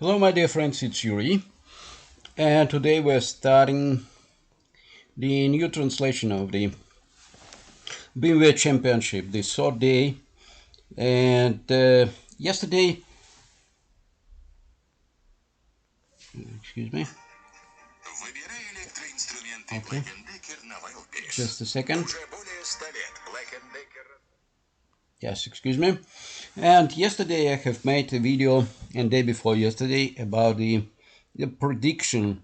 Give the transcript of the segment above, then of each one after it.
Hello my dear friends, it's Yuri, and today we're starting the new translation of the BMW Championship, the third day. And yesterday, excuse me, okay, just a second, yes, excuse me. And yesterday I have made a video, and day before yesterday, about the prediction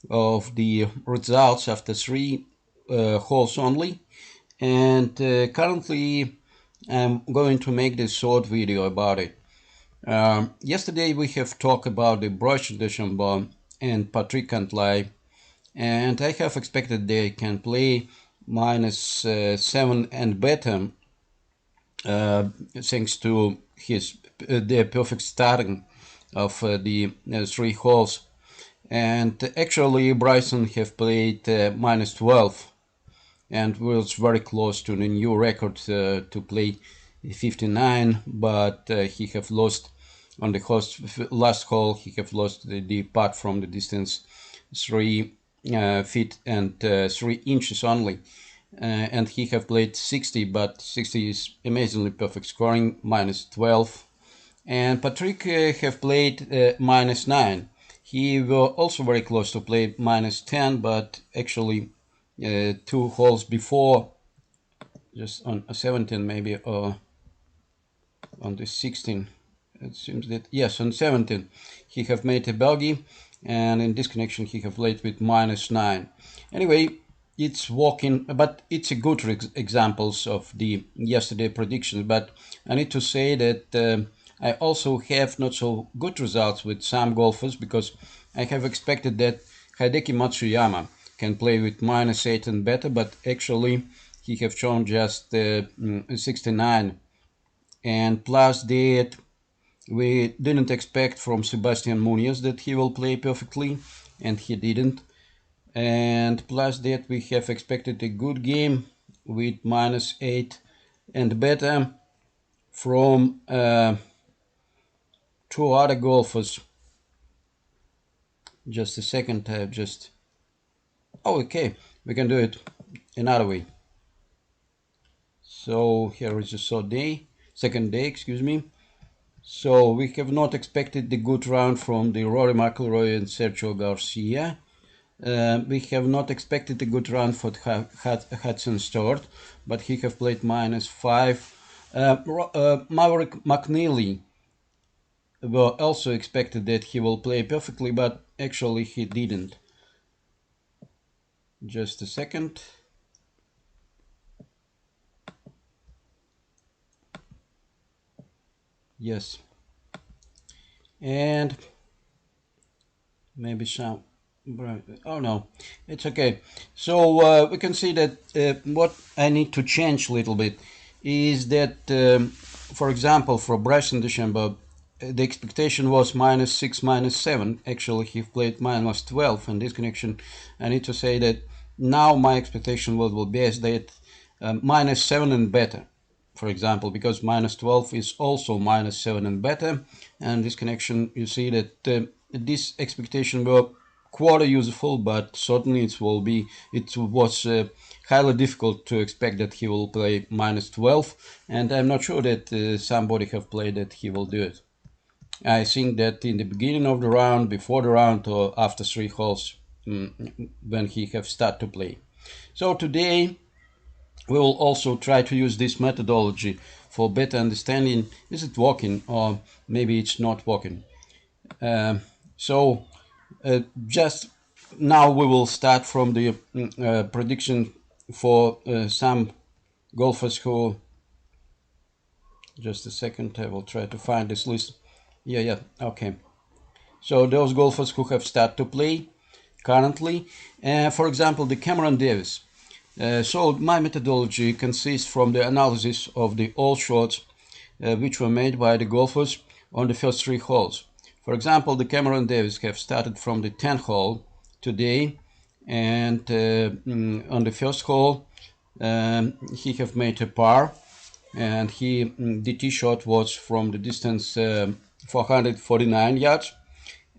of the results after three holes only. And currently I'm going to make this short video about it. Yesterday we have talked about the Bryson Duchamp and Patrick Cantlay, and I have expected they can play -7 and better thanks to their perfect starting of the three holes. And actually Bryson have played -12 and was very close to the new record to play 59, but he have lost on the last hole. He have lost the putt from the distance 3 feet and 3 inches only, and he have played 60, but 60 is amazingly perfect scoring, -12. And Patrick have played -9. He was also very close to play -10, but actually 2 holes before, just on 17 maybe, or on the 16, it seems that, yes, on 17 he have made a bogey, and in this connection he have played with -9. Anyway, it's working, but it's a good examples of the yesterday predictions. But I need to say that I also have not so good results with some golfers, because I have expected that Hideki Matsuyama can play with -8 and better, but actually he have shown just 69. And plus that, we didn't expect from Sebastian Munoz that he will play perfectly, and he didn't. And plus that, we have expected a good game with -8 and better from 2 other golfers. Just a second, I just... Oh, okay, we can do it another way. So here is the second day, excuse me. So we have not expected the good round from the Rory McIlroy and Sergio Garcia. We have not expected a good round for Hudson Stewart, but he have played -5. Maverick McNeely were also expected that he will play perfectly, but actually he didn't. Just a second. Yes. And maybe some... Oh no, it's okay. So we can see that what I need to change a little bit is that, for example, for Bryson Duchamp, the expectation was -6, -7. Actually, he played -12. In this connection, I need to say that now my expectation will be as that -7 and better, for example, because -12 is also -7 and better. And this connection, you see that this expectation were quarter useful, but certainly it was highly difficult to expect that he will play -12, and I'm not sure that somebody have played that he will do it. I think that in the beginning of the round, before the round, or after 3 holes, when he have started to play. So today we will also try to use this methodology for better understanding, is it working or maybe it's not working. Just now we will start from the prediction for some golfers who... Just a second, I will try to find this list. Yeah, okay. So those golfers who have started to play currently, for example, the Cameron Davis. So my methodology consists from the analysis of the all shots which were made by the golfers on the first 3 holes. For example, the Cameron Davis have started from the 10th hole today, and on the first hole he have made a par, and the tee shot was from the distance 449 yards,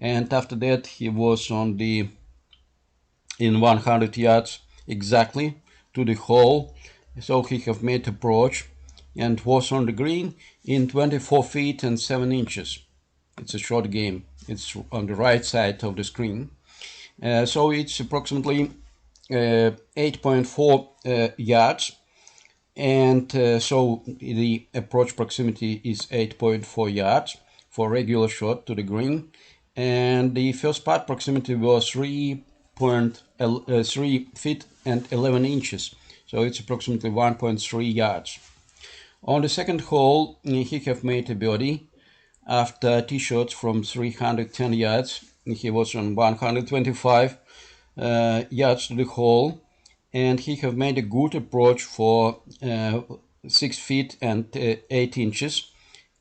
and after that he was in 100 yards exactly to the hole. So he have made approach and was on the green in 24 feet and 7 inches. It's a short game. It's on the right side of the screen. So it's approximately 8.4 yards, and so the approach proximity is 8.4 yards for regular shot to the green, and the first putt proximity was 3 feet and 11 inches, so it's approximately 1.3 yards. On the second hole, he have made a birdie after tee shots from 310 yards. He was on 125 yards to the hole, and he have made a good approach for 6 feet and 8 inches,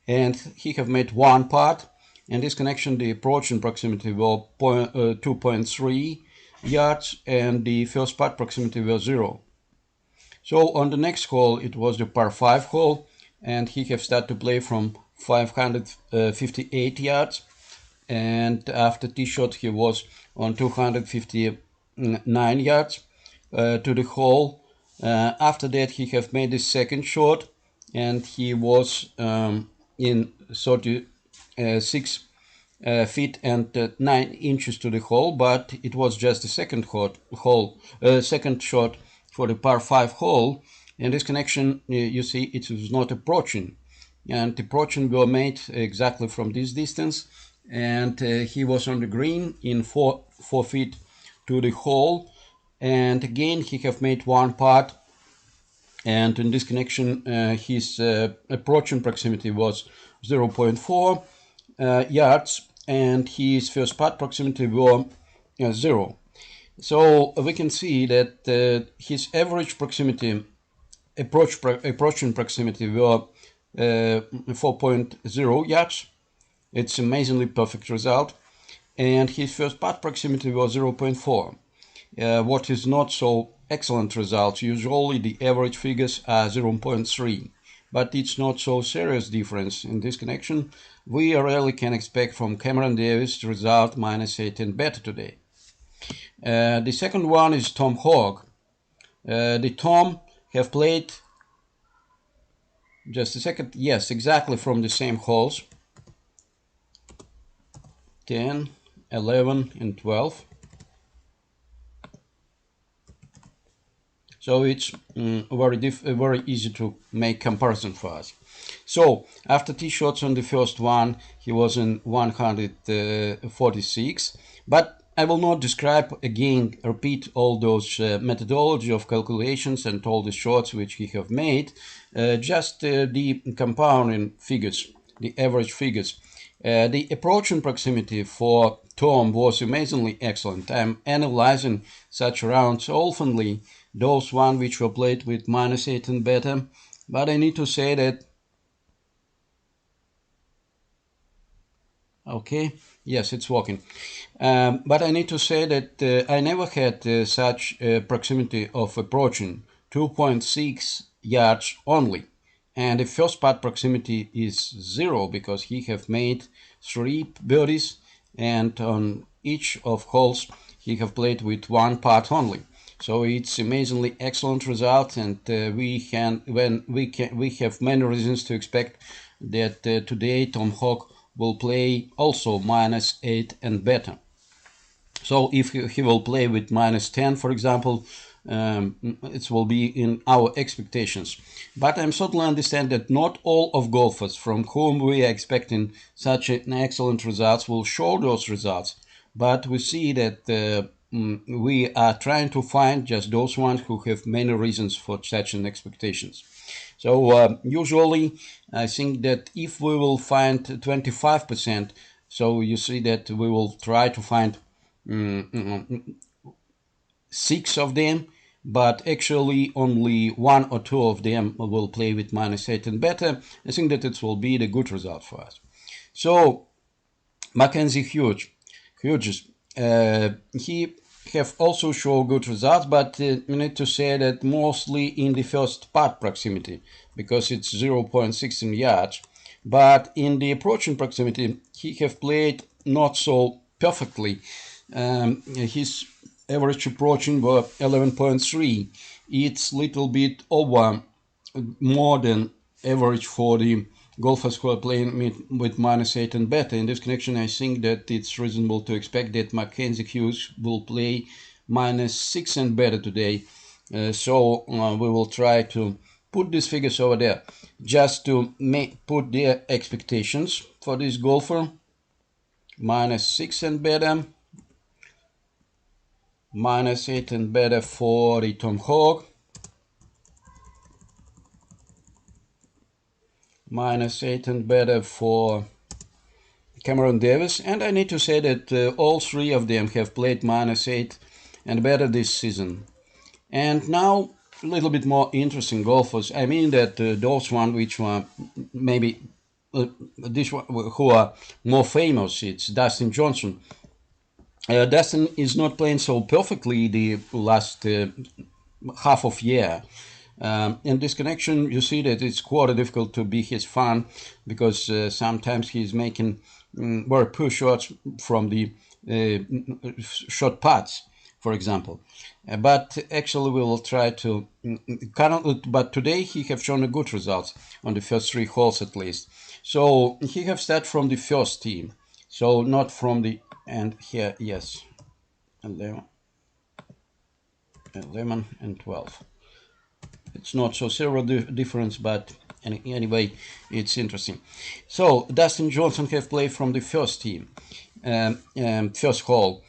and he have made one putt. And this connection, the approach in proximity were 2.3 yards, and the first putt proximity was 0. So on the next hole, it was the par 5 hole, and he have started to play from 558 yards, and after tee shot he was on 259 yards to the hole. After that he have made his second shot, and he was in 36 feet and 9 inches to the hole, but it was just the second shot for the par 5 hole. And this connection, you see, it was not approaching, and approaching were made exactly from this distance, and he was on the green in 4 feet to the hole, and again he have made one putt, and in this connection his approaching proximity was 0.4 yards, and his first putt proximity were 0. So we can see that his average proximity, approaching proximity were 4.0 yards. It's amazingly perfect result. And his first putt proximity was 0.4. What is not so excellent result. Usually the average figures are 0.3. But it's not so serious difference in this connection. We rarely can expect from Cameron Davis the result -8 and better today. The second one is Tom Hoge. The Tom have played, just a second, yes, exactly from the same holes, 10, 11 and 12. So it's very easy to make comparison for us. So after tee shots on the first one, he was in 146, but I will not repeat all those methodology of calculations and all the shots which he have made, just the compounding figures, the average figures. The approaching proximity for Tom was amazingly excellent. I'm analyzing such rounds oftenly, those one which were played with -8 and better, but I need to say that, okay, yes, it's working. But I need to say that I never had such proximity of approaching, 2.6 yards only. And the first putt proximity is 0 because he have made 3 birdies, and on each of holes he have played with one putt only. So it's amazingly excellent result, and we have many reasons to expect that today Tom Hoge will play also -8 and better. So if he will play with -10, for example, it will be in our expectations. But I certainly understand that not all of golfers from whom we are expecting such an excellent results will show those results. But we see that we are trying to find just those ones who have many reasons for such an expectations. So usually I think that if we will find 25%, so you see that we will try to find 6 of them, but actually only 1 or 2 of them will play with -8 and better. I think that it will be the good result for us. So Mackenzie Hughes, he have also shown good results, but we need to say that mostly in the first putt proximity, because it's 0.16 yards. But in the approaching proximity, he have played not so perfectly. His average approaching were 11.3. It's little bit over more than average for the golfers who are playing with -8 and better. In this connection, I think that it's reasonable to expect that Mackenzie Hughes will play -6 and better today. So we will try to put these figures over there just to put their expectations for this golfer. -6 and better, -8 and better for the Tom Hoge, -8 and better for Cameron Davis, and I need to say that all three of them have played -8 and better this season. And now a little bit more interesting golfers. I mean that those one which were maybe this one who are more famous. It's Dustin Johnson. Dustin is not playing so perfectly the last half of year. In this connection, you see that it's quite difficult to be his fan because sometimes he's making very poor shots from the short putts, for example. But actually, we will try to. But today he have shown a good results on the first 3 holes at least. So he have started from the first team, so not from the and here yes, 11 and 12. It's not so zero difference, but anyway, it's interesting. So Dustin Johnson have played from the first team, first hole.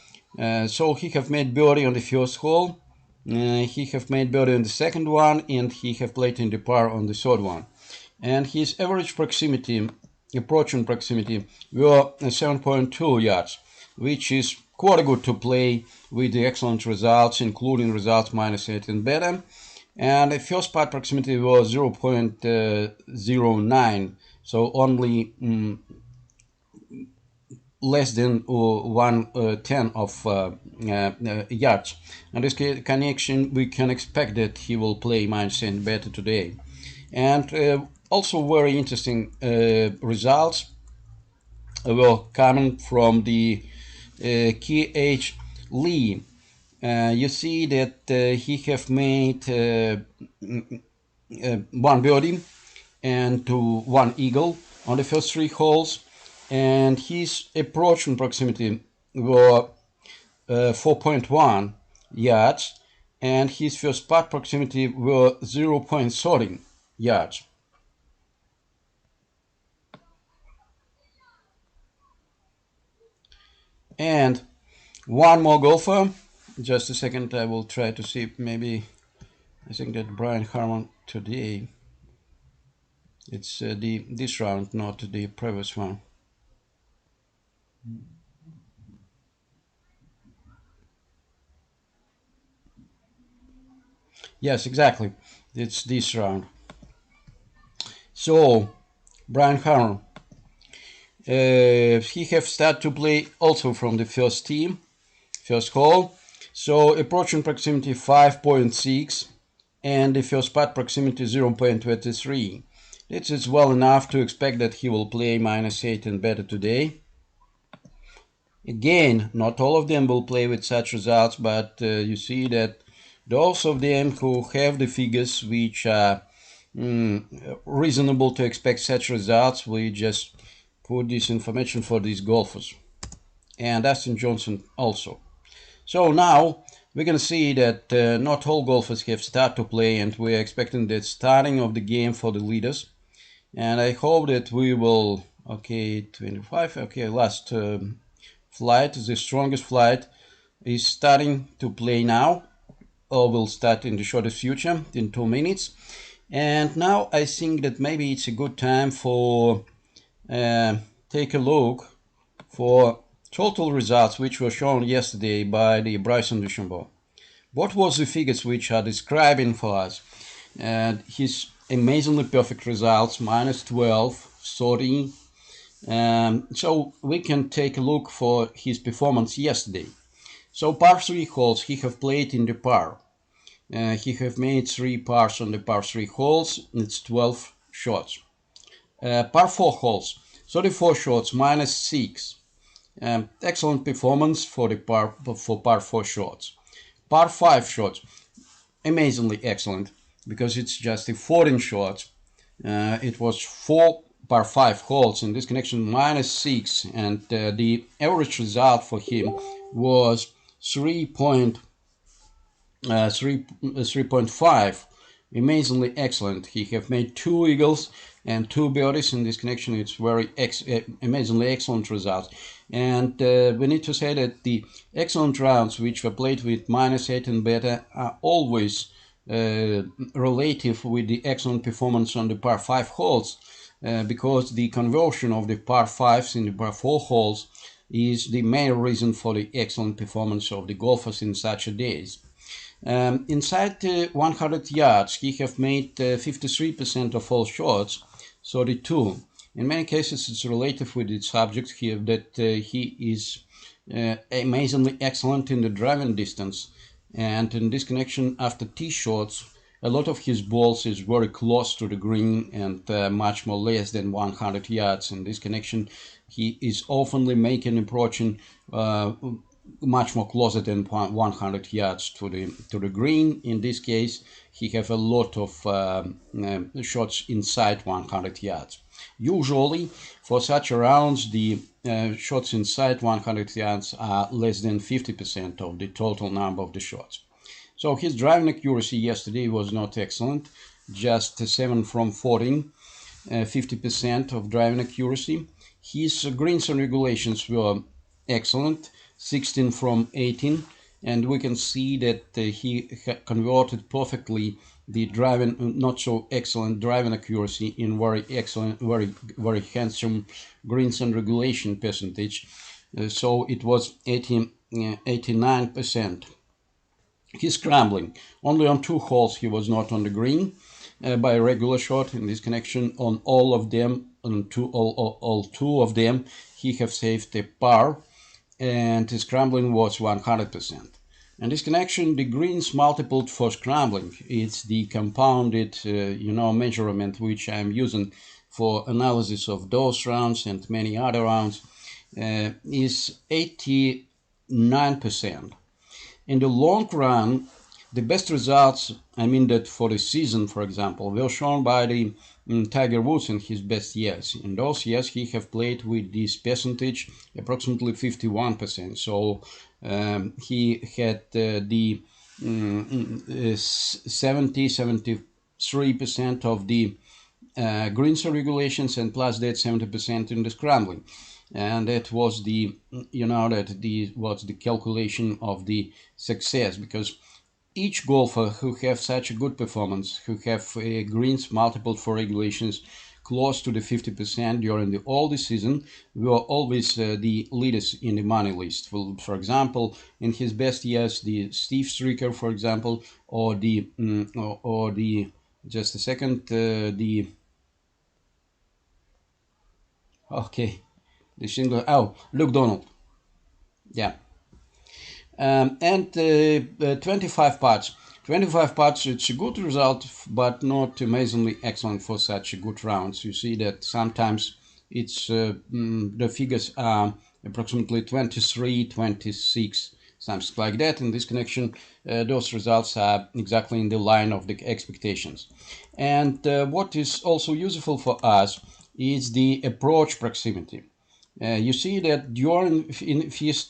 So he have made birdie on the first hole. He have made birdie on the second one, and he have played in the par on the third one. And his average proximity, approaching proximity, were 7.2 yards, which is quite good to play with the excellent results, including results -8 and better. And the first putt proximity was 0.09, so only less than 1/10 of yards. In this connection, we can expect that he will play -8 better today. And also very interesting results were coming from the K.H. Lee. You see that he have made 1 birdie and 1 eagle on the first 3 holes, and his approach and proximity were 4.1 yards, and his first putt proximity were 0.13 yards. And one more golfer. Just a second, I will try to see maybe. I think that Brian Harman today. It's this round, not the previous one. Yes, exactly. It's this round. So Brian Harman, he have started to play also from the first team, first hole. So approaching proximity 5.6 and the first putt proximity 0.23. This is well enough to expect that he will play -8 and better today. Again, not all of them will play with such results, but you see that those of them who have the figures which are reasonable to expect such results, we just put this information for these golfers. And Dustin Johnson also. So now we're going to see that not all golfers have started to play, and we're expecting the starting of the game for the leaders. And I hope that we will, okay, 25, okay, last flight, the strongest flight, is starting to play now, or will start in the shortest future, in 2 minutes. And now I think that maybe it's a good time for take a look for total results which were shown yesterday by the Bryson Duchamp. What was the figures which are describing for us his amazingly perfect results, -12, 13. So we can take a look for his performance yesterday. So par 3 holes he have played in the par. He have made 3 pars on the par 3 holes. It's 12 shots. Par 4 holes, 34 shots, -6. Excellent performance for the par 4 shots. Par 5 shots, amazingly excellent, because it's just a 14 shots. It was 4 par 5 holes in this connection, -6, and the average result for him was 3.5. Amazingly excellent. He have made 2 eagles and 2 birdies in this connection. It's very amazingly excellent results. And we need to say that the excellent rounds which were played with -8 and better are always relative with the excellent performance on the par 5 holes, because the conversion of the par 5s in the par 4 holes is the main reason for the excellent performance of the golfers in such a days. Inside 100 yards, he have made 53% of all shots, 32. In many cases, it's relative with the subject here that he is amazingly excellent in the driving distance. And in this connection, after tee shots, a lot of his balls is very close to the green and much more less than 100 yards. In this connection, he is oftenly making approaching much more closer than 100 yards to the green. In this case, he have a lot of shots inside 100 yards. Usually, for such rounds, the shots inside 100 yards are less than 50% of the total number of the shots. So his driving accuracy yesterday was not excellent, just 7 from 14, 50% of driving accuracy. His greens and regulations were excellent, 16 from 18, and we can see that he converted perfectly the driving, not so excellent driving accuracy in very excellent, very handsome greens and regulation percentage. So it was 89%. His scrambling, only on 2 holes he was not on the green by a regular shot. In this connection, on all of them, all 2 of them, he have saved a par, and his scrambling was 100%. In this connection, the greens multipled for scrambling, it's the compounded measurement which I'm using for analysis of those rounds and many other rounds, is 89%. In the long run, the best results, I mean that for the season, for example, were shown by the Tiger Woods in his best years. In those years, he have played with this percentage approximately 51%. So he had the 73% of the greens regulations, and plus that 70% in the scrambling. And that was the was the calculation of the success, because each golfer who have such a good performance, who have greens multiple for regulations close to the 50% during all the season, were always the leaders in the money list. Well, for example, in his best years, the Steve Stricker, for example, or the just a second, Luke Donald, yeah. And 25 putts. 25 putts, it's a good result, but not amazingly excellent for such good rounds. You see that sometimes it's the figures are approximately 23, 26, something like that. In this connection, those results are exactly in the line of the expectations. And what is also useful for us is the approach proximity. You see that during his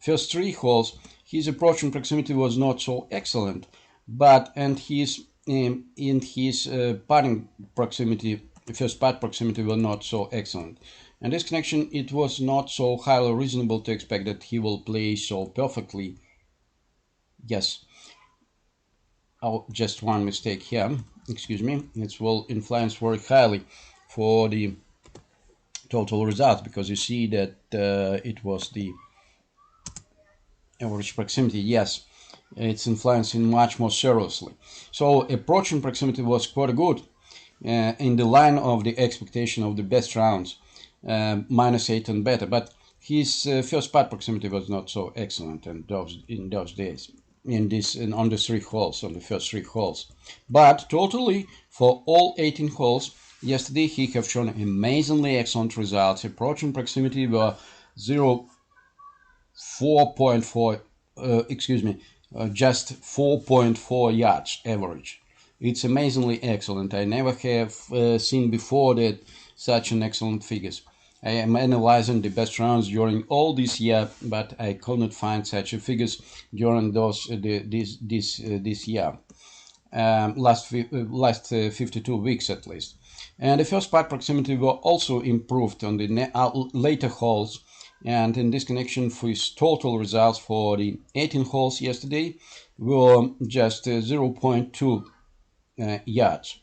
first 3 holes, his approach and proximity was not so excellent, but his putting proximity, first putt proximity, was not so excellent. In this connection, it was not so highly reasonable to expect that he will play so perfectly. Yes. Oh, just one mistake here. Excuse me. It will influence very highly for the total results, because you see that it was the average proximity. Yes, it's influencing much more seriously. So approaching proximity was quite good, in the line of the expectation of the best rounds, -8 and better. But his first putt proximity was not so excellent in those days. On the 3 holes, on the first 3 holes. But totally, for all 18 holes, yesterday he have shown amazingly excellent results. Approaching proximity were 4.4, just 4.4 yards average. It's amazingly excellent. I never have seen before that such an excellent figures. I am analyzing the best rounds during all this year, but I could not find such a figures during this year. Last 52 weeks at least. And the first putt proximity were also improved on the later holes. And in this connection, for his total results for the 18 holes yesterday were just 0.2 yards.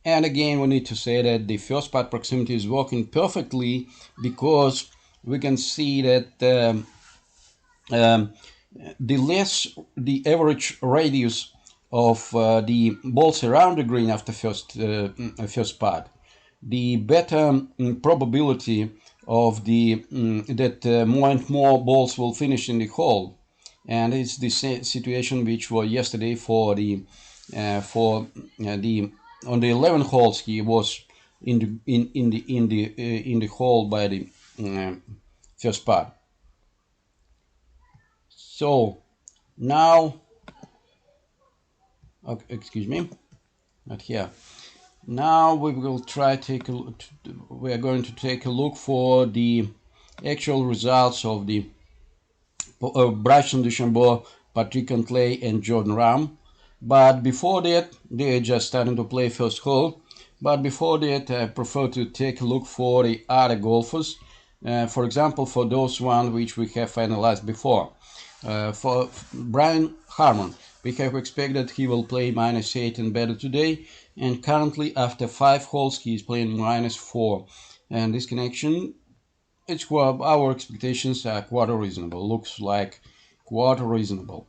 And again, we need to say that the first putt proximity is working perfectly because we can see that the less the average radius of the balls around the green after first putt, the better probability of the that more and more balls will finish in the hole, and it's the situation which was yesterday for the on the 11 holes he was in the hole by the first putt. So now, excuse me, not here. Now we will try we are going to take a look for the actual results of the Bryson Duchamp, Patrick Cantlay, and Joh Rahm. But before that, they are just starting to play first hole. But before that, I prefer to take a look for the other golfers. For example, for those ones which we have analyzed before. For Brian Harman, we have expected he will play -8 and better today, and currently after 5 holes he is playing -4. And this connection, our expectations are quite reasonable. Looks like quite reasonable.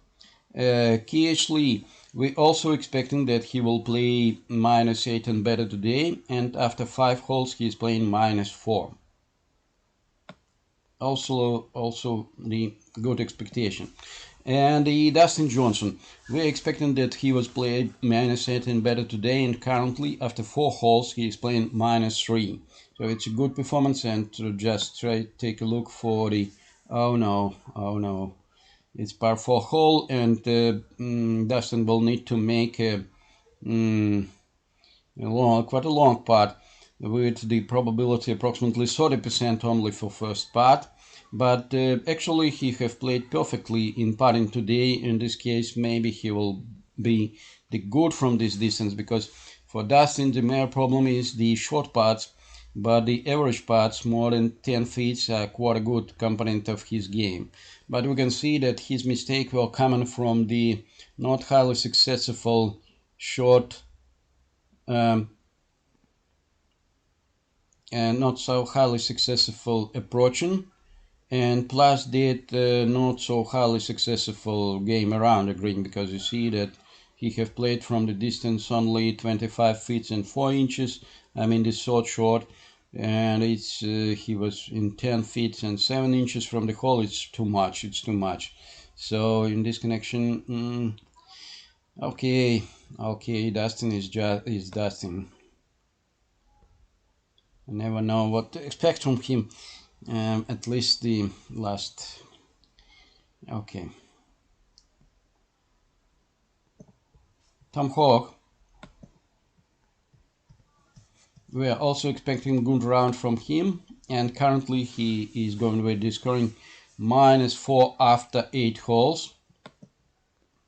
KH Lee, we also expecting that he will play -8 and better today, and after 5 holes he is playing -4. Also the good expectation. And the Dustin Johnson, we're expecting that he was played -8 and better today, and currently after 4 holes he is playing -3. So it's a good performance, and to just take a look for the oh no, it's par 4 hole, and Dustin will need to make quite a long putt with the probability approximately 30% only for first putt. But actually he have played perfectly in putting today. In this case, maybe he will be the good from this distance, because for Dustin the main problem is the short putts, but the average putts more than 10 feet are quite a good component of his game. But we can see that his mistake were coming from the not highly successful short and not so highly successful approaching, and plus that not so highly successful game around the green, because you see that he have played from the distance only 25 feet and 4 inches. I mean the short, and it's he was in 10 feet and 7 inches from the hole. It's too much. So in this connection, okay, Dustin is Dustin. I never know what to expect from him. At least the last. Okay. Tom Hoge. We are also expecting a good round from him, and currently he is going with the scoring -4 after 8 holes.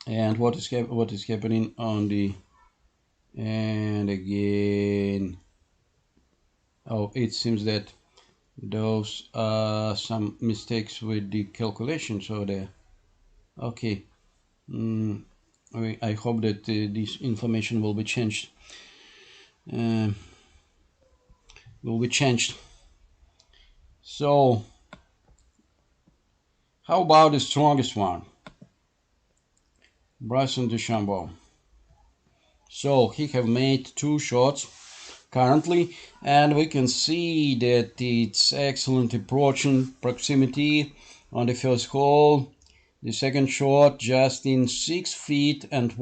And what is happening on the, and again, oh, it seems that those are some mistakes with the calculation. So there, okay. I hope that this information will be changed. So how about the strongest one, Bryson DeChambeau? So he have made 2 shots currently, and we can see that it's excellent approaching proximity on the first hole. The second shot just in 6 feet and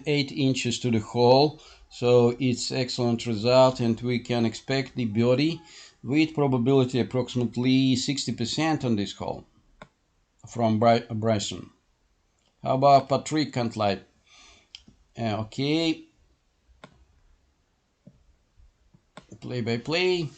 8 inches to the hole. So it's excellent result, and we can expect the birdie with probability approximately 60% on this hole from Bryson. How about Patrick Cantlay? Okay, play by play.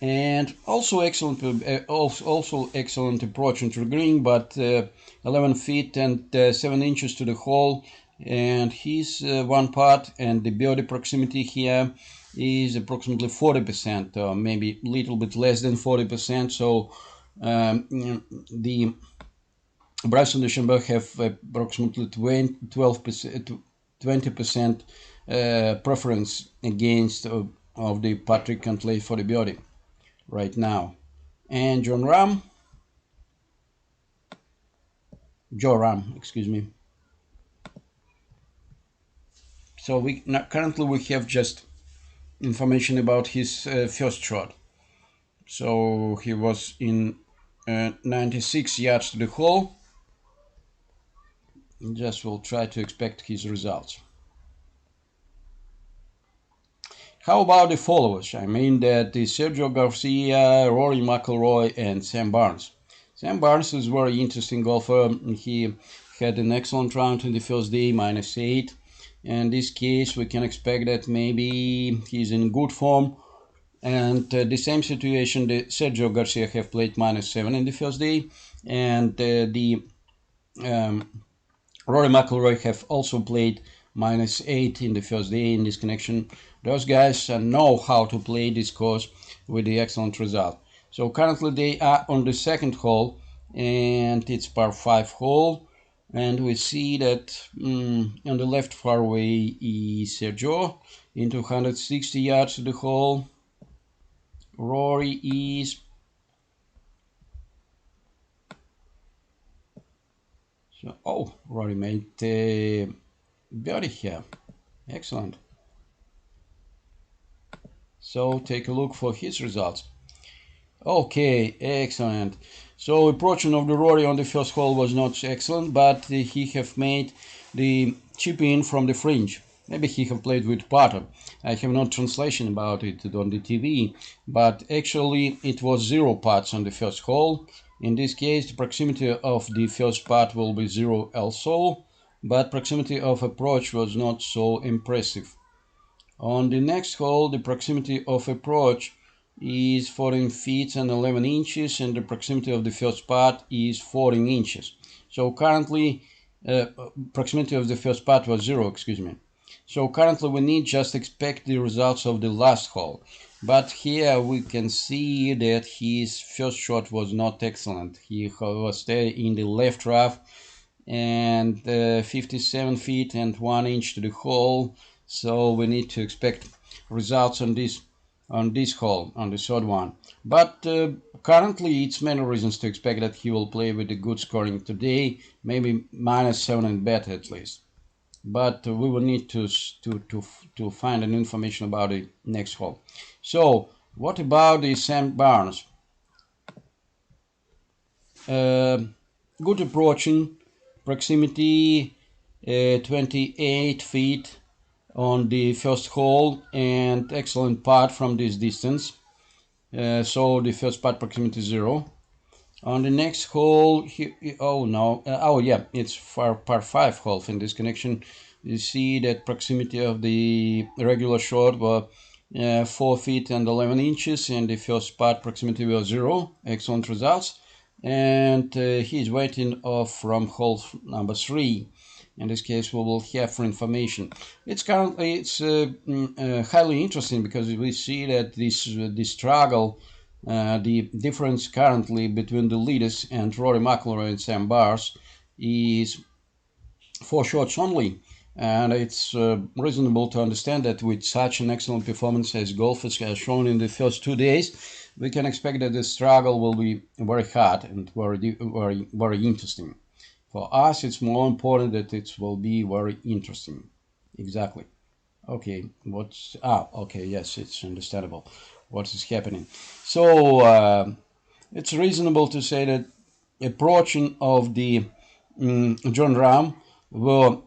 And also excellent, also excellent approach into the green, but 11 feet and 7 inches to the hole, and his one putt and the birdie proximity here is approximately 40%, or maybe a little bit less than 40%. So the Bryson DeChambeau have approximately 12%, 20% preference against of the Patrick Cantlay for the birdie right now. And Joh Rahm, excuse me. So currently we have just information about his first shot. So he was in 96 yards to the hole. Just will try to expect his results. How about the followers? I mean that the Sergio Garcia, Rory McIlroy, and Sam Burns. Sam Burns is a very interesting golfer. He had an excellent round in the first day, -8. In this case, we can expect that maybe he's in good form. And the same situation, the Sergio Garcia have played -7 in the first day, and the Rory McIlroy have also played -8 in the first day in this connection. Those guys know how to play this course with the excellent result. So currently they are on the second hole, and it's par 5 hole. And we see that on the left fairway is Sergio into 160 yards to the hole. Rory is Rory made birdie here. Excellent. So take a look for his results. Okay, excellent. So approaching of the Rory on the first hole was not excellent, but he have made the chip in from the fringe. Maybe he have played with putter. I have no translation about it on the TV, but actually it was 0 putts on the first hole. In this case, the proximity of the first putt will be 0 also, but proximity of approach was not so impressive. On the next hole, the proximity of approach is 14 feet and 11 inches, and the proximity of the first putt is 14 inches. So currently, proximity of the first putt was 0, excuse me. So currently we need just expect the results of the last hole. But here we can see that his first shot was not excellent. He was there in the left rough, and 57 feet and 1 inch to the hole. So we need to expect results on this hole, on the third one. But currently it's many reasons to expect that he will play with a good scoring today, maybe -7 and better at least. But we will need to find an information about the next hole. So what about the Sam Burns? Good approaching, proximity 28 feet on the first hole, and excellent putt from this distance. So the first putt proximity 0. On the next hole, it's par 5 hole in this connection. You see that proximity of the regular shot was 4 feet and 11 inches, and the first putt proximity was 0. Excellent results. And he's waiting off from hole number 3. In this case, we will have for information. It's currently highly interesting because we see that this struggle, the difference currently between the leaders and Rory McIlroy and Sam Burns is 4 shots only. And it's reasonable to understand that with such an excellent performance as golfers have shown in the first 2 days, we can expect that the struggle will be very hard and very interesting. For us, it's more important that it will be very interesting. Exactly. Okay, yes, it's understandable what is happening. So it's reasonable to say that approaching of the Joh Rahm were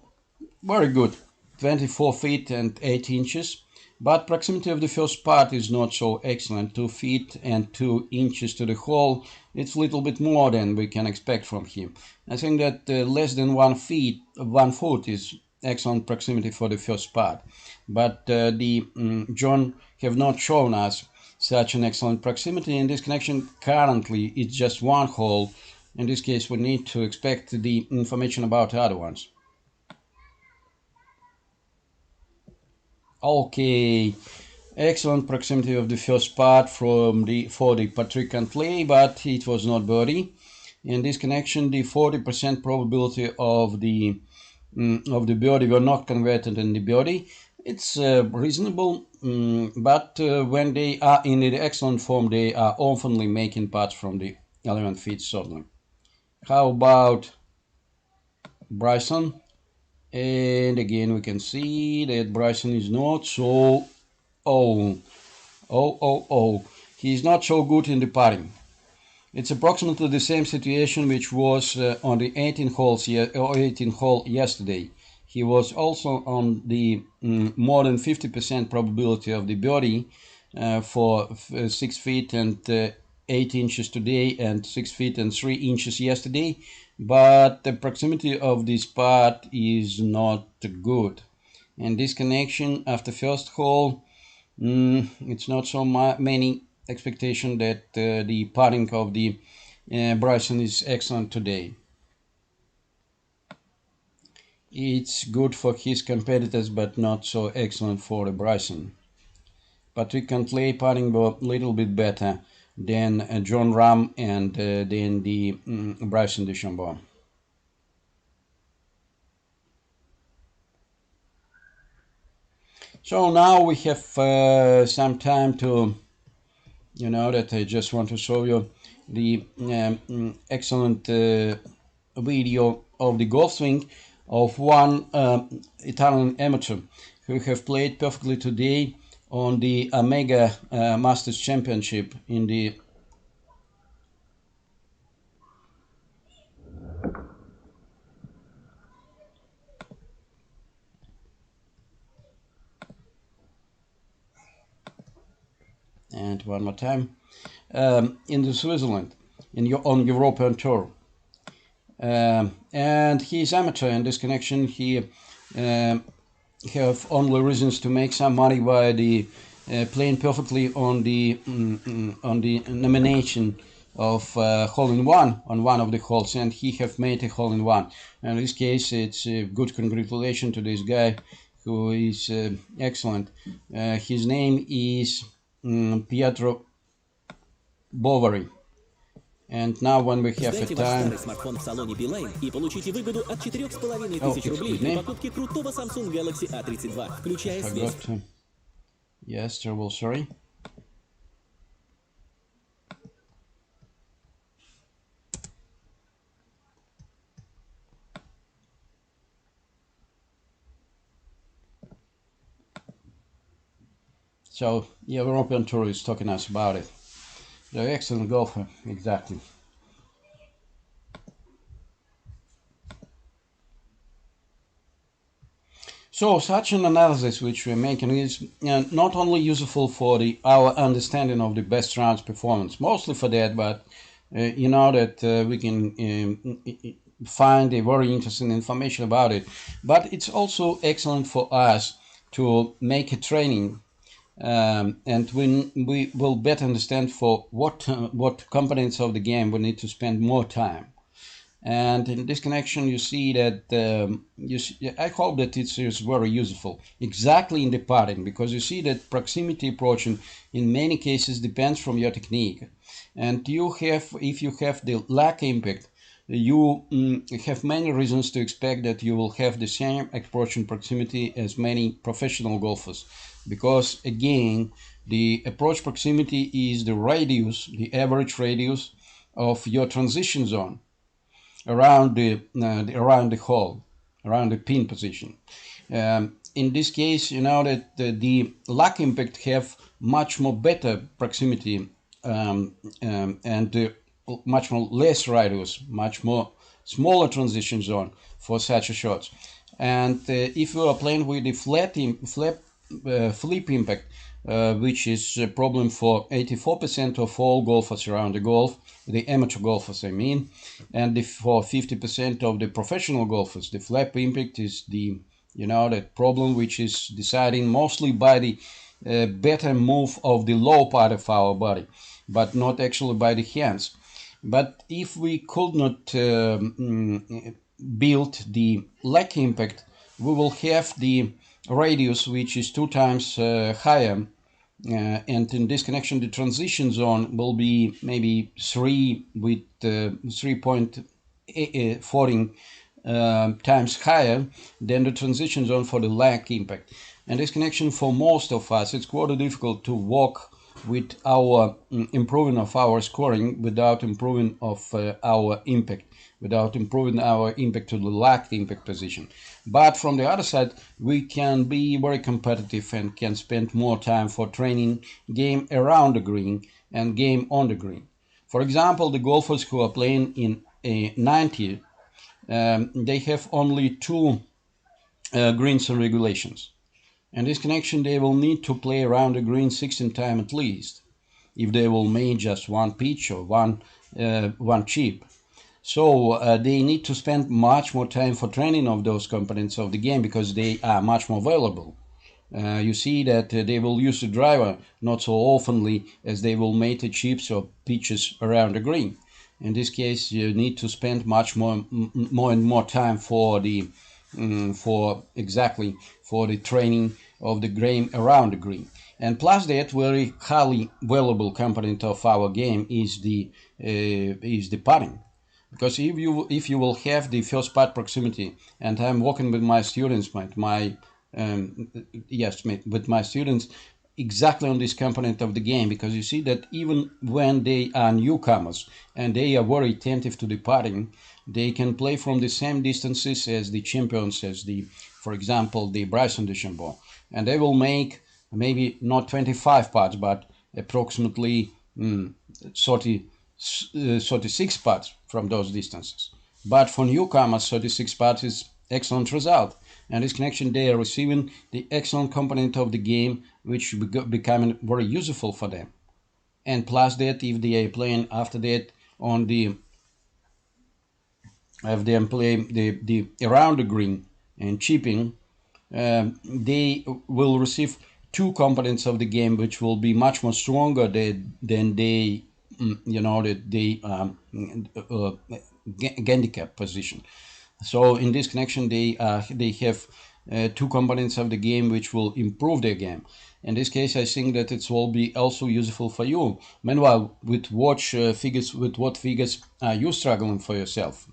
very good. 24 feet and 8 inches, but proximity of the first putt is not so excellent. 2 feet and 2 inches to the hole. It's a little bit more than we can expect from him. I think that less than 1 foot is excellent proximity for the first putt. But John have not shown us such an excellent proximity. In this connection, currently it's just 1 hole. In this case, we need to expect the information about the other ones. Okay, excellent proximity of the first putt for the Patrick Cantlay, but it was not birdie. In this connection, the 40% probability of the birdie were not converted in the birdie. It's reasonable, but when they are in the excellent form, they are oftenly making putts from the 11 feet certainly. How about Bryson? And again, we can see that Bryson is not so... He's not so good in the putting. It's approximately the same situation which was on the 18 hole yesterday. He was also on the more than 50% probability of the birdie for 6 feet and 8 inches today and 6 feet and 3 inches yesterday. But the proximity of this putt is not good. And this connection after first hole, it's not so many expectation that the putting of the Bryson is excellent today. It's good for his competitors, but not so excellent for the Bryson. Patrick Cantlay putting a little bit better than Joh Rahm and than the Bryson DeChambeau. So now we have some time to, that I just want to show you the excellent video of the golf swing of one Italian amateur who have played perfectly today on the Omega Masters Championship in the and one more time in the Switzerland on European Tour. And he is amateur in this connection. He have only reasons to make some money by the playing perfectly on the nomination of hole-in-one on one of the holes, and he have made a hole-in-one. In this case, it's a good congratulation to this guy who is excellent. His name is Pietro Bovary. And now when we have a time... смартфон в салоне Билайн и получите выгоду от 4500 рублей при покупке крутого Samsung Galaxy A32, включая связь. Yes, terrible, sorry. So, the European Tour is talking us about it. They're excellent golfer, exactly. So, such an analysis which we're making is not only useful for our understanding of the best rounds performance, mostly for that, but that we can find a very interesting information about it. But it's also excellent for us to make a training. And when we will better understand for what components of the game we need to spend more time. And in this connection, you see that I hope that it is very useful exactly in the putting, because you see that proximity approaching in many cases depends from your technique. And if you have the lack impact, you have many reasons to expect that you will have the same approaching proximity as many professional golfers. Because again, the approach proximity is the radius, the average radius of your transition zone around the hole, around the pin position. In this case, you know that the lack impact have much more better proximity and much more less radius, much more smaller transition zone for such a shots. And if you are playing with the flip impact, which is a problem for 84% of all golfers around the golf, the amateur golfers I mean, and for 50% of the professional golfers, the flap impact is the that problem which is deciding mostly by the better move of the low part of our body, but not actually by the hands. But if we could not build the leg impact, we will have the radius which is 2 times higher, and in this connection the transition zone will be maybe 3 with 3.14 times higher than the transition zone for the leg impact. And this connection, for most of us, it's quite difficult to walk with our improving of our scoring without improving of our impact, without improving our impact to the leg impact position. But from the other side, we can be very competitive and can spend more time for training game around the green and game on the green. For example, the golfers who are playing in a 90, they have only 2 greens and regulations. And this connection, they will need to play around the green 16 times at least, if they will make just one pitch or one chip. So they need to spend much more time for training of those components of the game because they are much more valuable. You see that they will use the driver not so oftenly as they will make the chips or pitches around the green. In this case, you need to spend much more and more time for the for the training of the game around the green. And plus that, very highly valuable component of our game is the putting. Because if you will have the first putt proximity, and I'm working with my students, with my students exactly on this component of the game, because you see that even when they are newcomers and they are very attentive to the putting, they can play from the same distances as the champions, for example, the Bryson Duchamp, and they will make maybe not 25 putts, but approximately 36 putts from those distances. But for newcomers, 36 putts is excellent result. And this connection, they are receiving the excellent component of the game, which becoming very useful for them. And plus that, if they are playing after that on the, if they play the around the green and chipping, they will receive 2 components of the game, which will be much more stronger than they, handicap position. So in this connection, they have 2 components of the game which will improve their game. In this case, I think that it will be also useful for you. Meanwhile, with what figures are you struggling for yourself?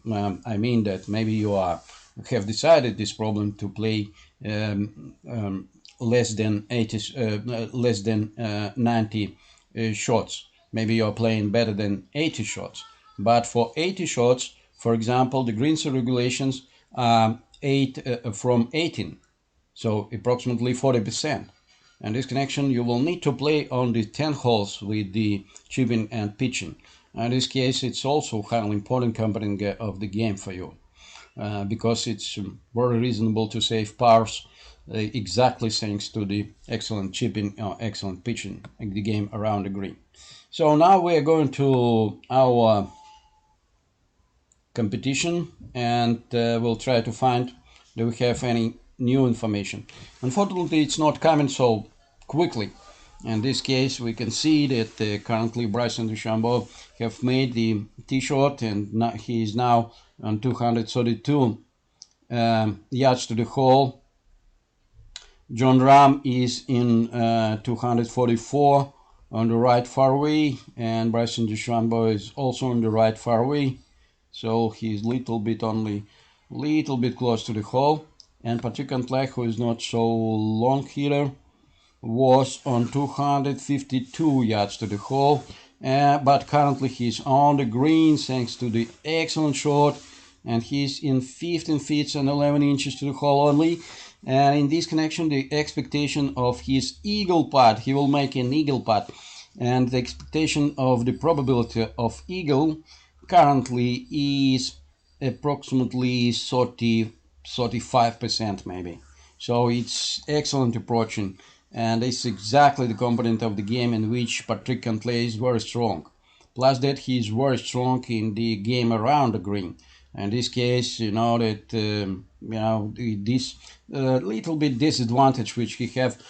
I mean that maybe you have decided this problem to play less than 90 shots. Maybe you're playing better than 80 shots. But for 80 shots, for example, the greens regulations are 8 from 18, so approximately 40%. And this connection, you will need to play on the 10 holes with the chipping and pitching. In this case, it's also a highly important component of the game for you, because it's very reasonable to save pars exactly thanks to the excellent chipping or excellent pitching in the game around the green. So now we're going to our competition, and we'll try to find do we have any new information. Unfortunately, it's not coming so quickly. In this case, we can see that currently Bryson Duchamp have made the tee shot, and he is now on 232 yards to the hole. Joh Rahm is in 244 on the right fairway, and Bryson DeChambeau is also on the right fairway. So he's little bit close to the hole. And Patrick Cantlay, who is not so long hitter, was on 252 yards to the hole. But currently he's on the green thanks to the excellent shot, and he's in 15 feet and 11 inches to the hole only. And in this connection, the expectation of his eagle putt, he will make an eagle putt, and the expectation of the probability of eagle currently is approximately 30 35% maybe. So it's excellent approaching, and it's exactly the component of the game in which Patrick Cantlay is very strong. Plus that he is very strong in the game around the green. In this case, you know that this little bit disadvantage which he have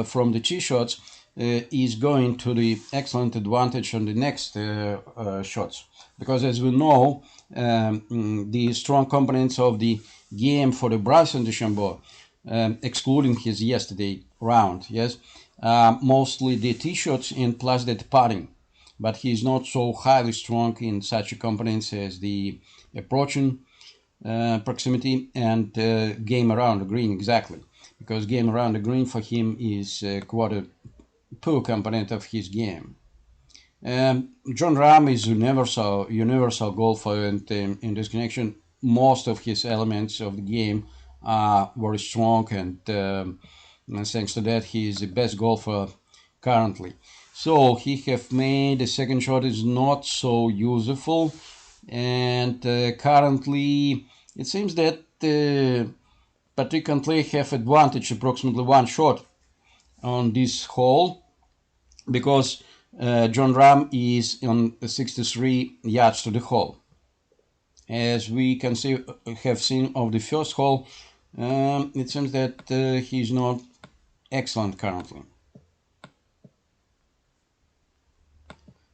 from the tee shots is going to the excellent advantage on the next shots, because as we know, the strong components of the game for the Bryson Duchamp, excluding his yesterday round, yes, mostly the tee shots and plus that putting, but he's not so highly strong in such a components as the approaching proximity and game around the green, exactly, because game around the green for him is quite a poor component of his game. Joh Rahm is universal golfer, and in this connection, most of his elements of the game are very strong, and thanks to that, he is the best golfer currently. So he have made the second shot is not so useful, and currently it seems that Patrick Cantlay have advantage approximately one shot on this hole, because Joh Rahm is on 63 yards to the hole. As we can see, have seen of the first hole, it seems that he's not excellent currently.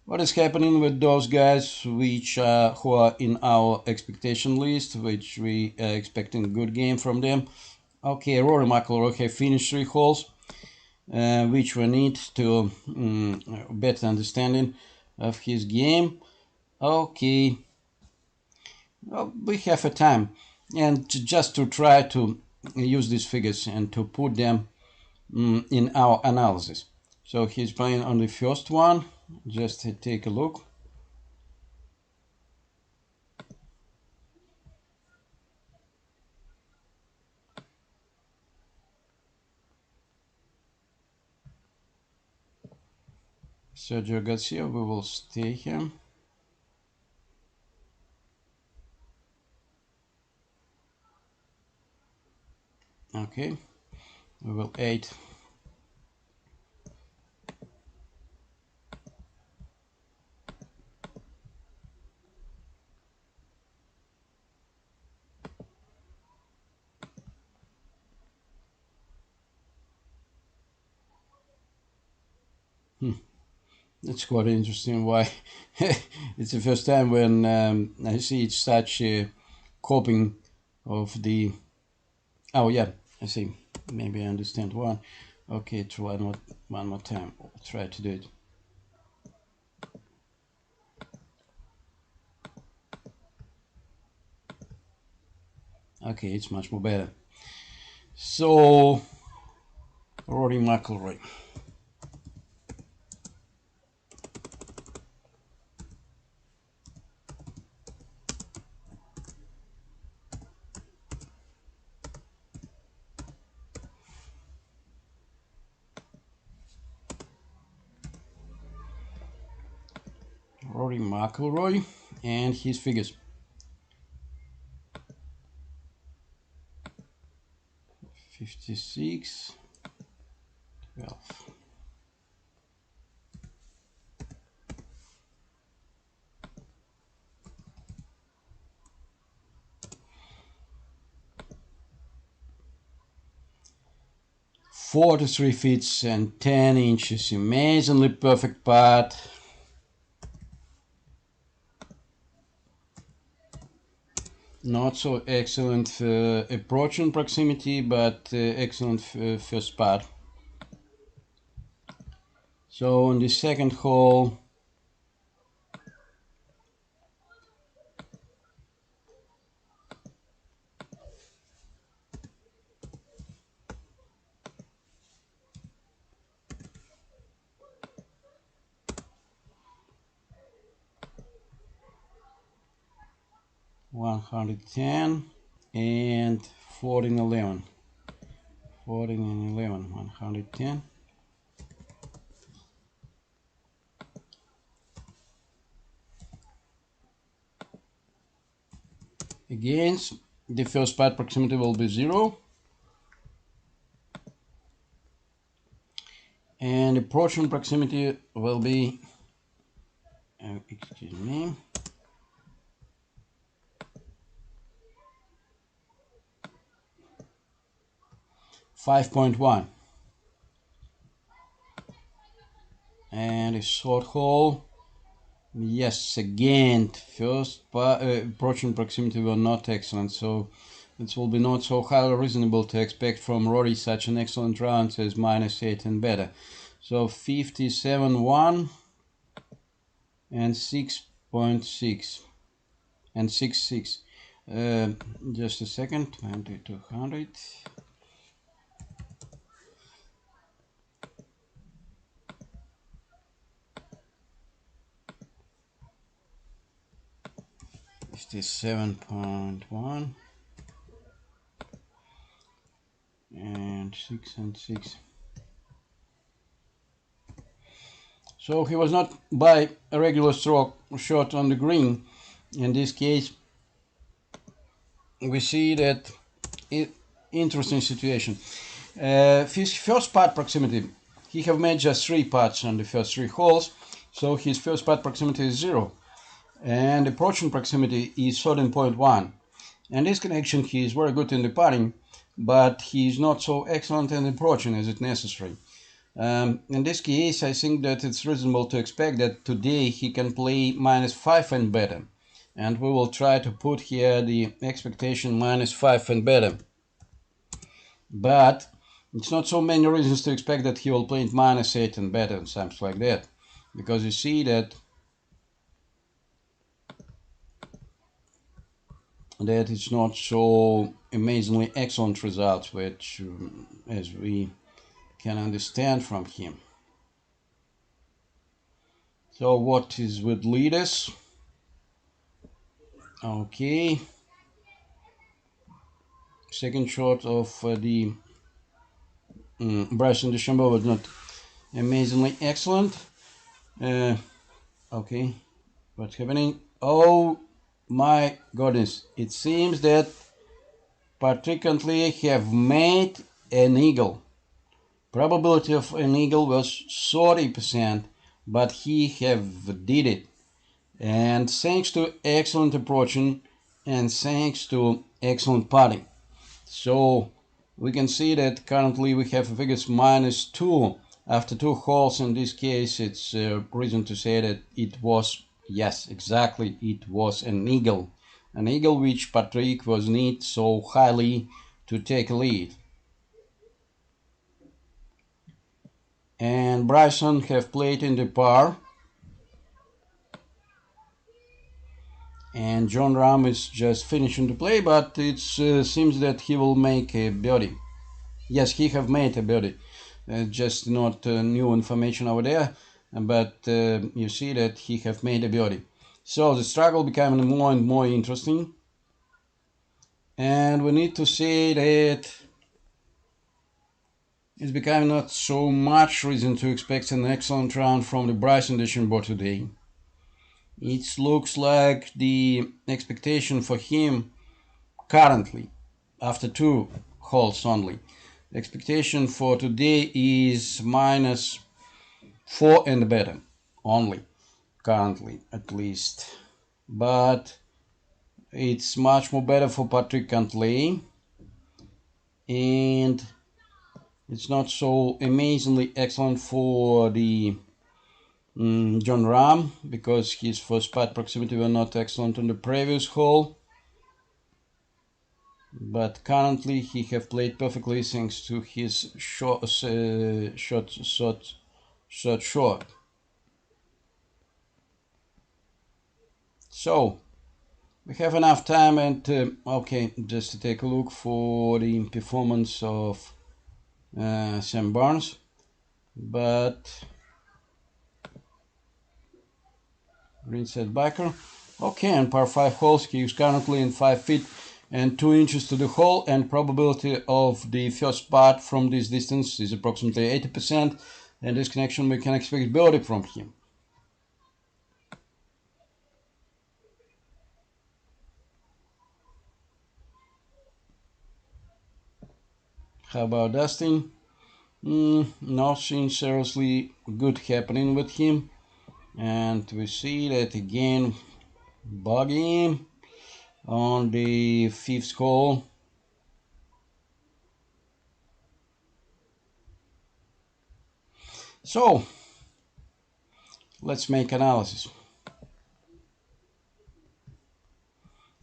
What is happening with those guys which who are in our expectation list, which we are expecting a good game from them? Okay, Rory McIlroy have finished 3 holes, which we need to better understanding of his game. Okay, well, we have a time, and just to try to use these figures and to put them in our analysis. So he's playing on the first one. Just take a look. Sergio Garcia, we will stay here. Okay, we will 8. That's quite interesting. Why? It's the first time when I see such a coping of the. Oh yeah, I see. Maybe I understand one. Okay, try one more time. I'll try to do it. Okay, it's much more better. So, Rory McIlroy. Rory McIlroy and his figures. 56, 12. "43 feet and 10 inches, amazingly perfect putt. Not so excellent approach and proximity, but excellent first putt. So on the second hole, (110) and 14-11. 14-11, 110. Against the first putt proximity will be 0. And approaching proximity will be, excuse me, 5.1. And a short hole. Yes, again, first approaching proximity were not excellent, so it will be not so highly reasonable to expect from Rory such an excellent round as -8 and better. So 57.1 and 6.6 and 6.6. Just a second, 2200. This is 7.1 and 6 and 6. So he was not by a regular stroke shot on the green. In this case, we see that interesting situation. His first putt proximity, he have made just 3 putts on the first 3 holes, so his first putt proximity is 0. And approaching proximity is 13.1. And this connection, he is very good in the putting, but he is not so excellent in approaching as it necessary. In this case, I think that it's reasonable to expect that today he can play -5 and better. And we will try to put here the expectation -5 and better. But it's not so many reasons to expect that he will play it -8 and better and something like that. Because you see that it's not so amazingly excellent results, which as we can understand from him. So what is with leaders? Okay. Second shot of the Bryson Duchamp was not amazingly excellent. Okay, what's happening? Oh my goodness! It seems that Patrick Cantlay have made an eagle. Probability of an eagle was 30%, but he have did it. And thanks to excellent approaching and thanks to excellent putting. So we can see that currently we have figures -2 after 2 holes. In this case, it's reason to say that it was, yes, exactly, it was an eagle. An eagle which Patrick was need so highly to take a lead. And Bryson have played in the par. And Joh Rahm is just finishing the play, but it seems that he will make a birdie. Yes, he have made a birdie. Just not new information over there, but you see that he have made a birdie. So the struggle becoming more and more interesting. And we need to say that it's becoming not so much reason to expect an excellent round from the Bryson Duchamp today. It looks like the expectation for him currently, after 2 holes only, the expectation for today is -4 and better, only, currently at least. But it's much more better for Patrick Cantlay, and it's not so amazingly excellent for the Joh Rahm, because his first putt proximity were not excellent on the previous hole. But currently he have played perfectly thanks to his short. So we have enough time, and okay, just to take a look for the performance of Sam Burns. But Rinsed Backer. Okay, and par 5 holes, he is currently in 5 feet and 2 inches to the hole, and probability of the first putt from this distance is approximately 80%, and this connection we can expect birdie from him. How about Dustin? Nothing seriously good happening with him. And we see that again, bogey on the 5th hole. So, let's make analysis.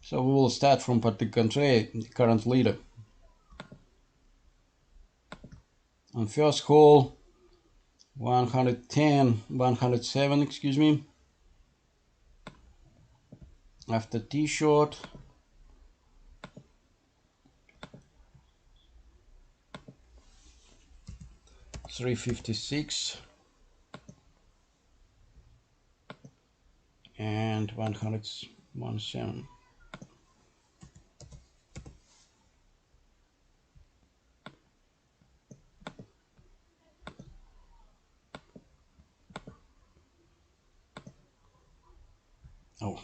So we will start from Patrick Cantlay, the current leader. On first hole, 107, excuse me. After tee shot, 356 and 117. Oh.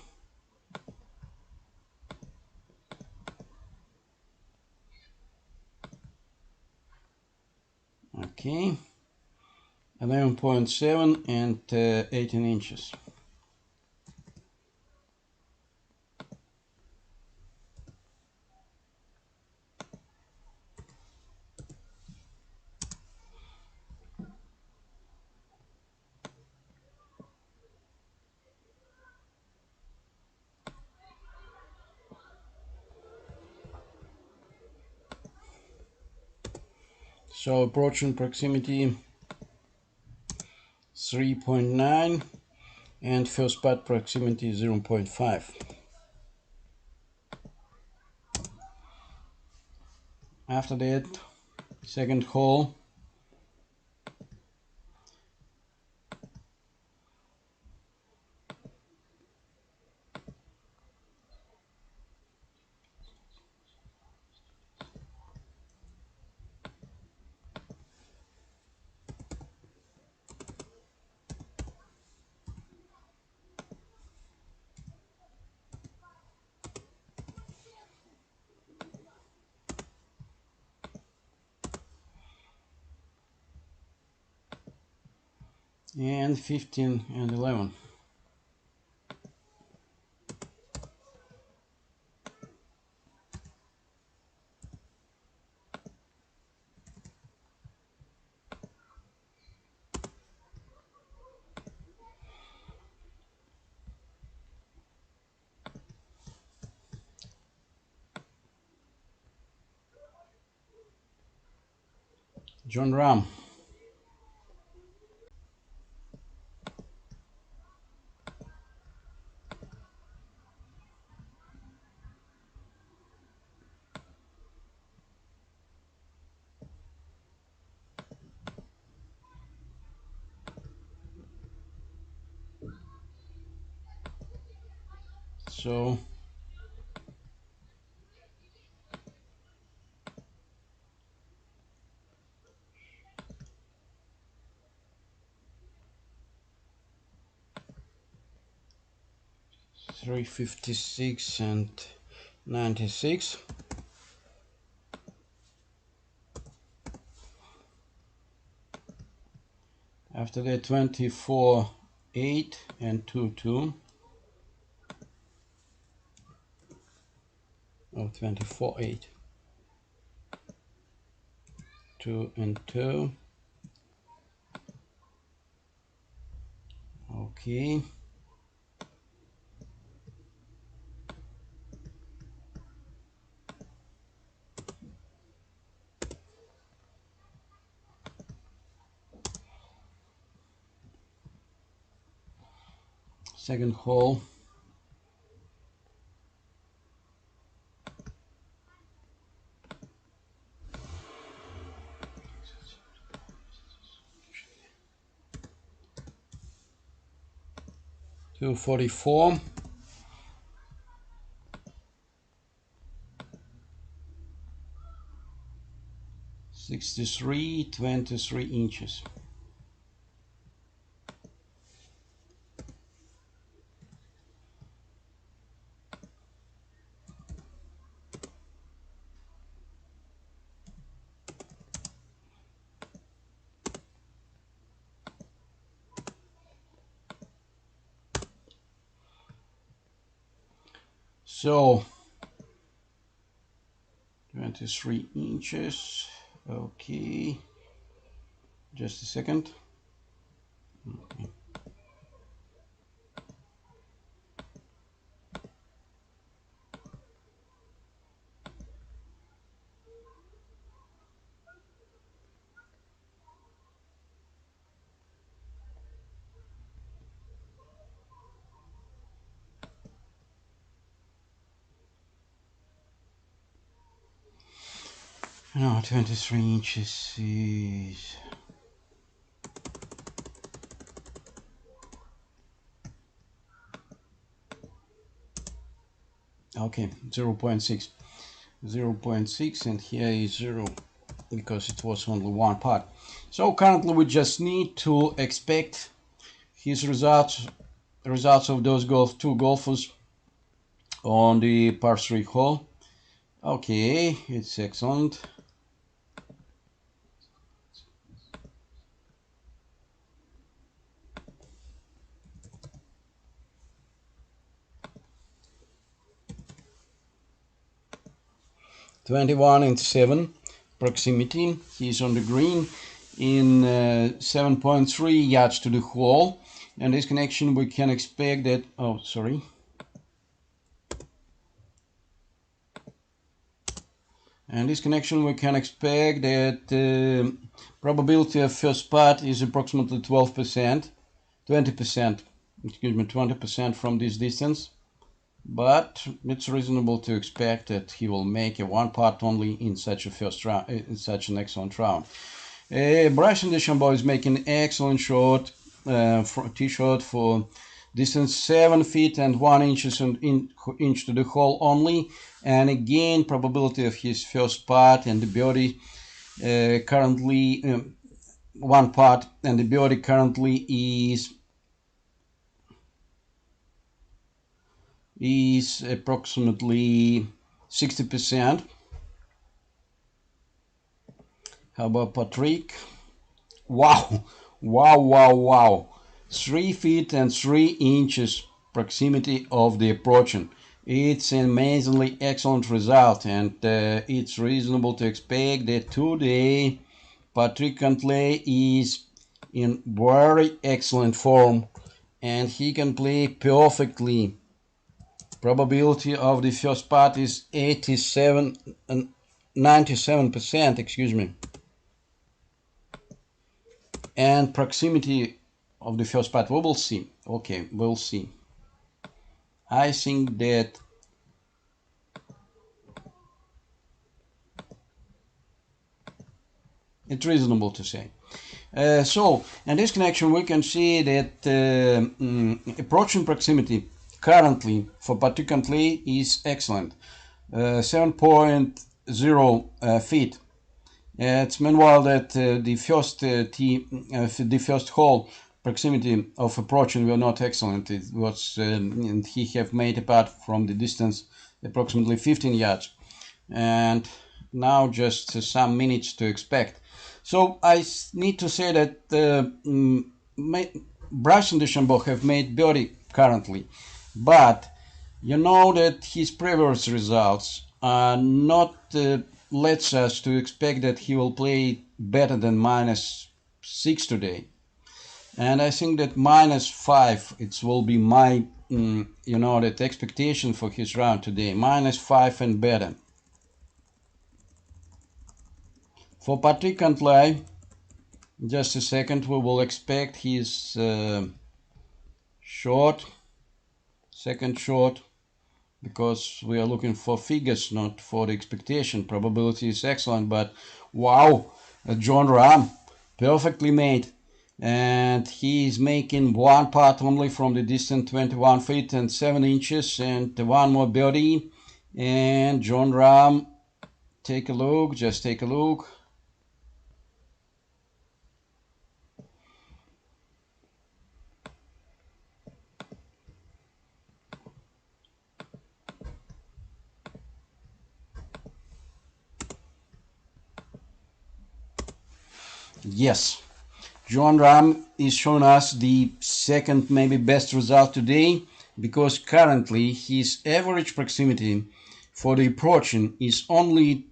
Okay. 11.7 and 18 inches. So approaching proximity 3.9 and first putt proximity 0.5. After that, second hole, and 15 and 11. Joh Rahm. So 356 and 96. After that 24 8 and 2 2. Oh, 24 8 2 and 2. Okay. Second hole, 244. 63 23 inches. So 23 inches. Okay, just a second. Okay. No, 23 inches is... Okay, 0.6. 0.6, and here is 0 because it was only one part. So currently we just need to expect his results of those two golfers on the par 3 hole. Okay, it's excellent. (21.7) proximity. He's on the green in 7.3 yards to the hole, and this connection we can expect that. Oh, sorry. And this connection we can expect that probability of first putt is approximately 12%, 20%, excuse me, 20% from this distance. But it's reasonable to expect that he will make a one putt only in such a first round, in such an excellent round. Bryson Duchamp is making excellent shot, tee shot for distance 7 feet and 1 inch to the hole only, and again probability of his first putt and the birdie currently one putt and the birdie currently is approximately 60%. How about Patrick? Wow, wow, wow, wow. 3 feet and 3 inches proximity of the approaching. It's an amazingly excellent result, and it's reasonable to expect that today Patrick Cantlay is in very excellent form and he can play perfectly. Probability of the first putt is 97%, excuse me. And proximity of the first putt, we will see. Okay, we'll see. I think that it's reasonable to say. So, in this connection, we can see that approaching proximity currently for Patrick Cantlay is excellent, 7.0 feet. It's meanwhile that the first hole proximity of approaching were not excellent. It was and he have made a putt from the distance approximately 15 yards, and now just some minutes to expect. So I need to say that Bryson Duchamp have made birdie currently, but you know that his previous results are not lets us to expect that he will play better than -6 today. And I think that -5 it will be my that expectation for his round today, -5 and better. For Patrick Cantlay, just a second, we will expect his second short, because we are looking for figures, not for the expectation. Probability is excellent, but wow, Joh Rahm, perfectly made. And he is making one putt only from the distance 21 feet and 7 inches, and one more birdie. And Joh Rahm, take a look, just take a look. Yes, Joh Rahm is showing us the second maybe best result today, because currently his average proximity for the approaching is only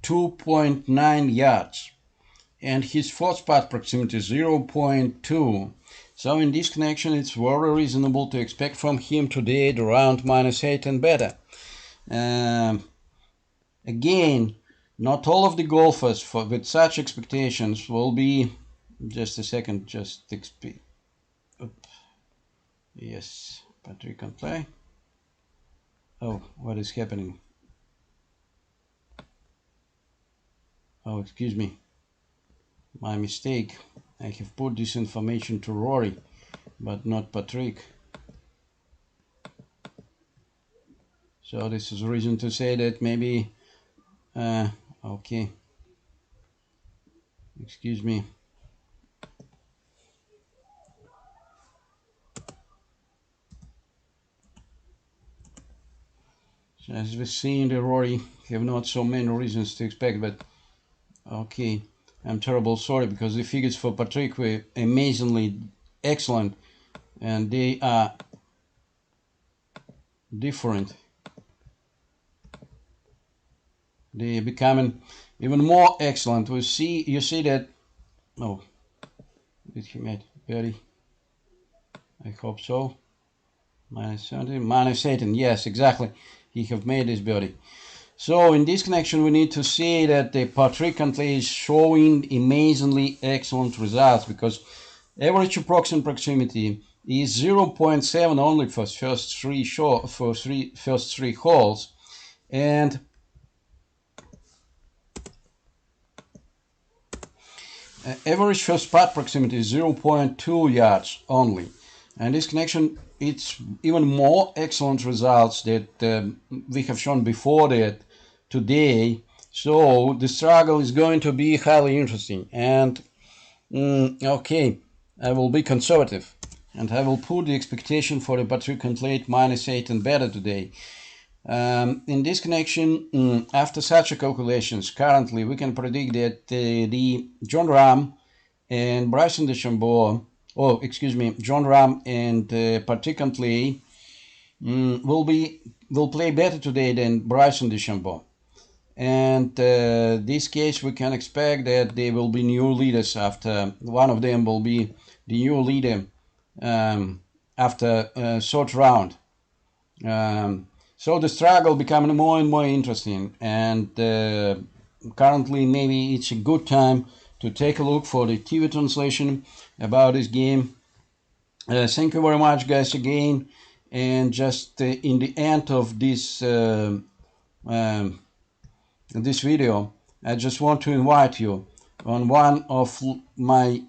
2.9 yards, and his fourth putt proximity is 0.2. So in this connection, it's very reasonable to expect from him today at around -8 and better. Again, not all of the golfers with such expectations will be. Just a second, yes, Patrick Cantlay. Oh, what is happening? Oh, excuse me. My mistake. I have put this information to Rory, but not Patrick. So this is a reason to say that maybe, okay. Excuse me. So as we've seen, the Rory have not so many reasons to expect, but okay. I'm terrible sorry, because the figures for Patrick were amazingly excellent, and they are different. They are becoming even more excellent. You see that. Oh, did he make birdie? I hope so. -17, -18. Yes, exactly. He have made this birdie. So in this connection, we need to see that the Patrick Cantlay is showing amazingly excellent results, because average approximate proximity is 0.7 only for first three holes, and average first putt proximity is 0.2 yards only. And this connection, it's even more excellent results that we have shown before that today. So the struggle is going to be highly interesting. And okay, I will be conservative, and I will put the expectation for the Patrick Cantlay -8 and better today. In this connection, after such a calculations, currently we can predict that the Joh Rahm and Bryson DeChambeau, Joh Rahm and Patrick Cantlay will play better today than Bryson DeChambeau. And this case, we can expect that they will be new leaders after one of them will be the new leader after third round. So the struggle becoming more and more interesting, and currently maybe it's a good time to take a look for the TV translation about this game. Thank you very much, guys, again, and just in the end of this this video, I just want to invite you on one of my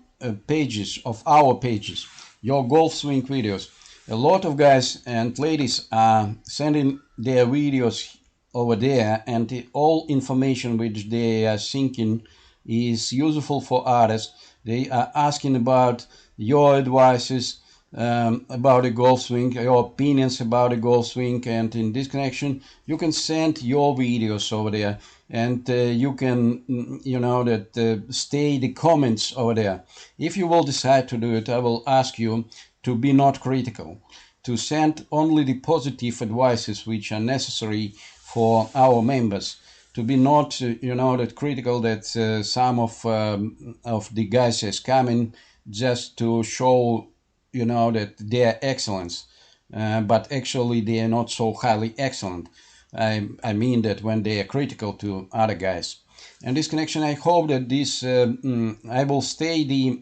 pages, of our pages, Your Golf Swing Videos. A lot of guys and ladies are sending their videos over there, and all information which they are thinking is useful for others. They are asking about your advices about the golf swing, your opinions about the golf swing, and in this connection you can send your videos over there, and you can stay the comments over there. If you will decide to do it, I will ask you to be not critical, to send only the positive advices which are necessary for our members, to be not that critical that some of the guys is coming just to show that they are excellence, but actually they are not so highly excellent. I mean that when they are critical to other guys. In this connection, I hope that this I will stay the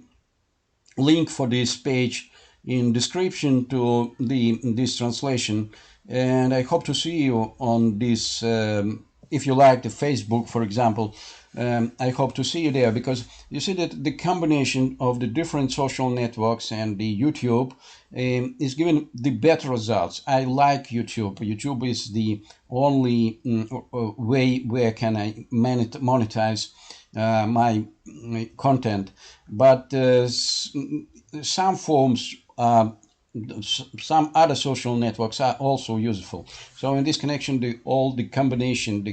link for this page in description to this translation, and I hope to see you on this. If you like the Facebook, for example, I hope to see you there, because you see that the combination of the different social networks and the YouTube is giving the better results. I like YouTube. YouTube is the only way where can I monetize my content, but some forms, some other social networks are also useful. So in this connection, the combination,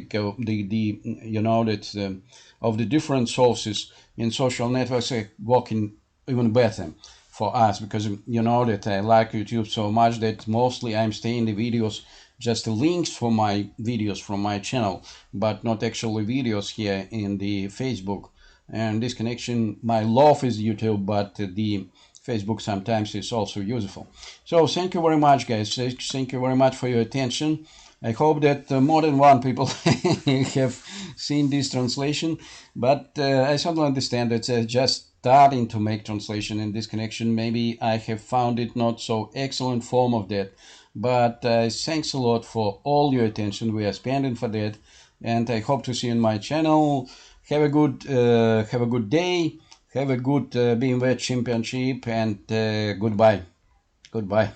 of the different sources in social networks are working even better for us, because you know that I like YouTube so much that mostly I'm staying the videos, just the links for my videos from my channel, but not actually videos here in the Facebook. And this connection, my love is YouTube, but the Facebook sometimes is also useful. So thank you very much, guys. Thank you very much for your attention. I hope that more than one people have seen this translation, but I certainly understand that just starting to make translation in this connection. Maybe I have found it not so excellent form of that, but thanks a lot for all your attention we are spending for that, and I hope to see you on my channel. Have a good day. Have a good BMW Championship, and goodbye. Goodbye.